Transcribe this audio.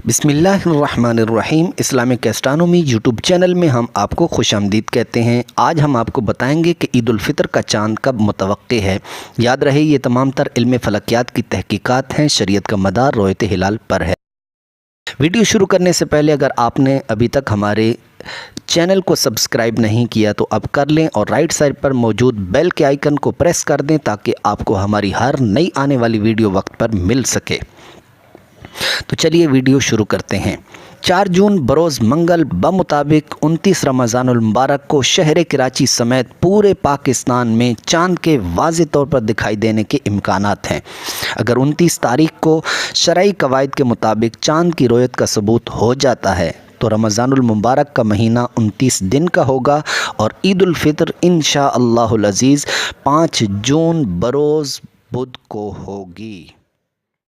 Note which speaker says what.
Speaker 1: बिस्मिल्लाहिर्रहमानिर्रहीम। Islamic astronomy YouTube channel में हम आपको खुशामदीद कहते हैं। आज हम आपको बताएंगे कि ईद उल फितर का चाँद कब मुतवक्के है। याद रहे ये तमाम तर इल्म फलकियात की तहकीकात हैं, शरीयत का मदार रोयत हिलाल पर है। वीडियो शुरू करने से पहले अगर आपने अभी तक हमारे चैनल को सब्सक्राइब नहीं किया तो अब कर लें और राइट साइड पर मौजूद बेल के आइकन को प्रेस कर दें ताकि आपको हमारी हर नई आने वाली वीडियो वक्त पर मिल सके। तो चलिए वीडियो शुरू करते हैं। 4 जून बरोज़ मंगल बमुताबिक 29 रमज़ानुल मुबारक को शहर कराची समेत पूरे पाकिस्तान में चाँद के वाज़े तौर पर दिखाई देने के इम्कानात हैं। अगर 29 तारीख को शरई कवायद के मुताबिक चाँद की रोयत का सबूत हो जाता है तो रमज़ानुल मुबारक का महीना 29 दिन का होगा और ईद उल फितर इंशाअल्लाहुल अज़ीज़ 5 जून बरोज़ बुध को होगी।